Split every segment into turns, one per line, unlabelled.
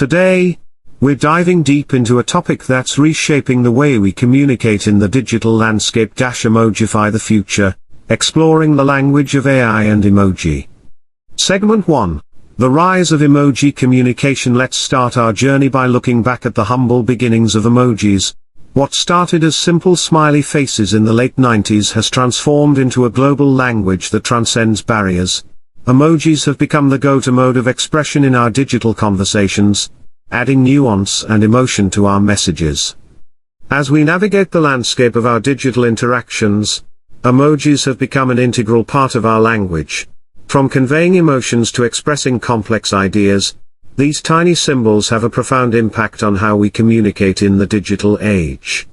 Today, we're diving deep into a topic that's reshaping the way we communicate in the digital landscape. Emojify the future, exploring the language of AI and emoji. Segment 1. The rise of emoji communication. Let's start our journey by looking back at the humble beginnings of emojis. What started as simple smiley faces in the late 90s has transformed into a global language that transcends barriers. Emojis have become the go-to mode of expression in our digital conversations, adding nuance and emotion to our messages. As we navigate the landscape of our digital interactions, emojis have become an integral part of our language. From conveying emotions to expressing complex ideas, these tiny symbols have a profound impact on how we communicate in the digital age.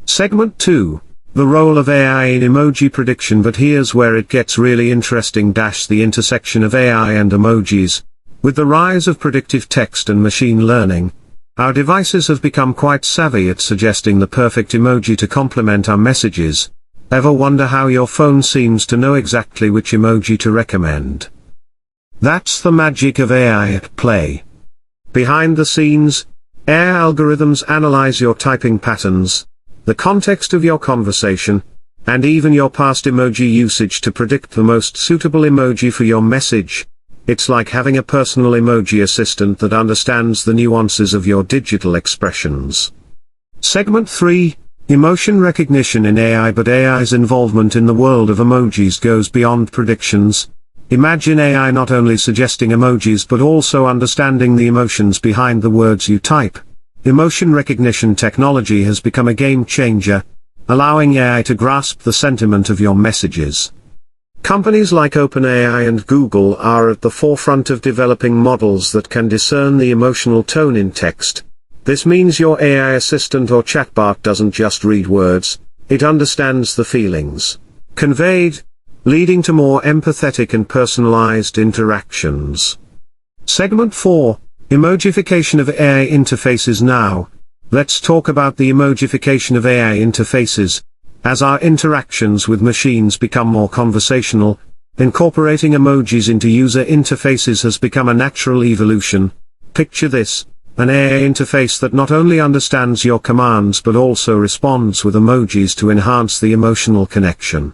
Segment 2. The role of AI in emoji prediction. But here's where it gets really interesting. The intersection of AI and emojis. With the rise of predictive text and machine learning, our devices have become quite savvy at suggesting the perfect emoji to complement our messages. Ever wonder how your phone seems to know exactly which emoji to recommend? That's the magic of AI at play. Behind the scenes, AI algorithms analyze your typing patterns, the context of your conversation, and even your past emoji usage to predict the most suitable emoji for your message. It's like having a personal emoji assistant that understands the nuances of your digital expressions. Segment 3. Emotion recognition in AI. But AI's involvement in the world of emojis goes beyond predictions. Imagine AI not only suggesting emojis but also understanding the emotions behind the words you type. Emotion recognition technology has become a game changer, allowing AI to grasp the sentiment of your messages. Companies like OpenAI and Google are at the forefront of developing models that can discern the emotional tone in text. This means your AI assistant or chatbot doesn't just read words, it understands the feelings conveyed, leading to more empathetic and personalized interactions. Segment 4. Emojification of AI interfaces. Now, let's talk about the emojification of AI interfaces. As our interactions with machines become more conversational, incorporating emojis into user interfaces has become a natural evolution. Picture this. An AI interface that not only understands your commands but also responds with emojis to enhance the emotional connection.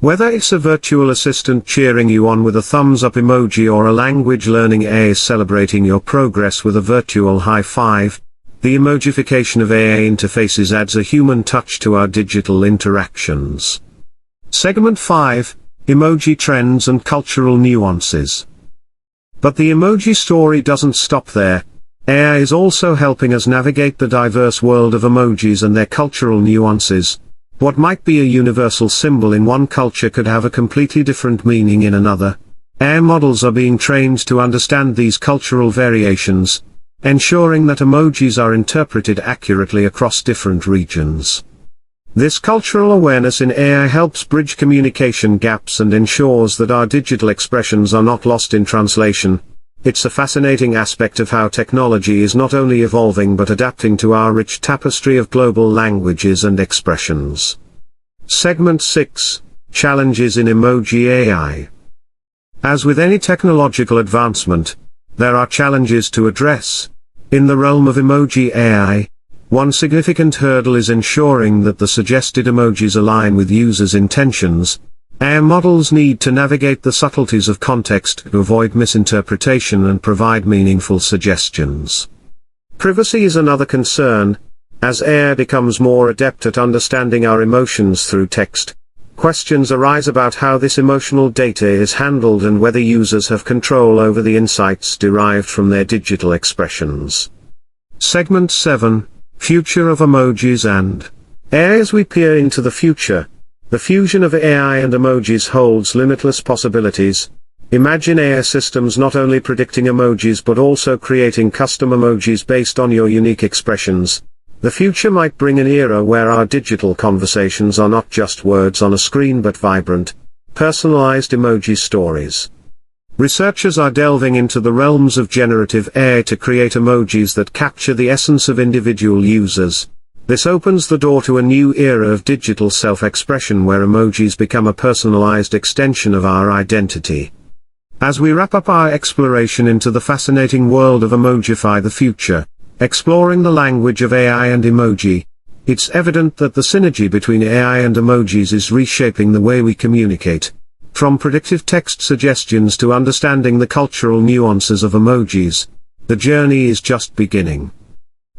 Whether it's a virtual assistant cheering you on with a thumbs up emoji or a language learning AI celebrating your progress with a virtual high five, the emojification of AI interfaces adds a human touch to our digital interactions. Segment 5. Emoji trends and cultural nuances. But the emoji story doesn't stop there. AI is also helping us navigate the diverse world of emojis and their cultural nuances. What might be a universal symbol in one culture could have a completely different meaning in another. AI models are being trained to understand these cultural variations, ensuring that emojis are interpreted accurately across different regions. This cultural awareness in AI helps bridge communication gaps and ensures that our digital expressions are not lost in translation. It's a fascinating aspect of how technology is not only evolving but adapting to our rich tapestry of global languages and expressions. Segment 6. Challenges in emoji AI. As with any technological advancement, there are challenges to address. In the realm of emoji AI, one significant hurdle is ensuring that the suggested emojis align with users' intentions. AI models need to navigate the subtleties of context to avoid misinterpretation and provide meaningful suggestions. Privacy is another concern. As AI becomes more adept at understanding our emotions through text, questions arise about how this emotional data is handled and whether users have control over the insights derived from their digital expressions. Segment 7. Future of emojis and AI. As we peer into the future, the fusion of AI and emojis holds limitless possibilities. Imagine AI systems not only predicting emojis but also creating custom emojis based on your unique expressions. The future might bring an era where our digital conversations are not just words on a screen but vibrant, personalized emoji stories. Researchers are delving into the realms of generative AI to create emojis that capture the essence of individual users. This opens the door to a new era of digital self-expression where emojis become a personalized extension of our identity. As we wrap up our exploration into the fascinating world of Emojify the future, exploring the language of AI and emoji, it's evident that the synergy between AI and emojis is reshaping the way we communicate. From predictive text suggestions to understanding the cultural nuances of emojis, the journey is just beginning.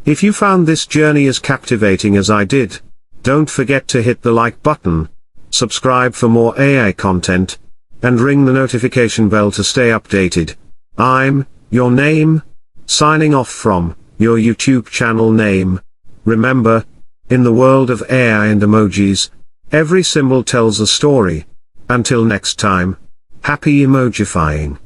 If you found this journey as captivating as I did, don't forget to hit the like button, subscribe for more AI content, and ring the notification bell to stay updated. I'm your name, signing off from your YouTube channel name. Remember, in the world of AI and emojis, every symbol tells a story. Until next time, happy emojifying.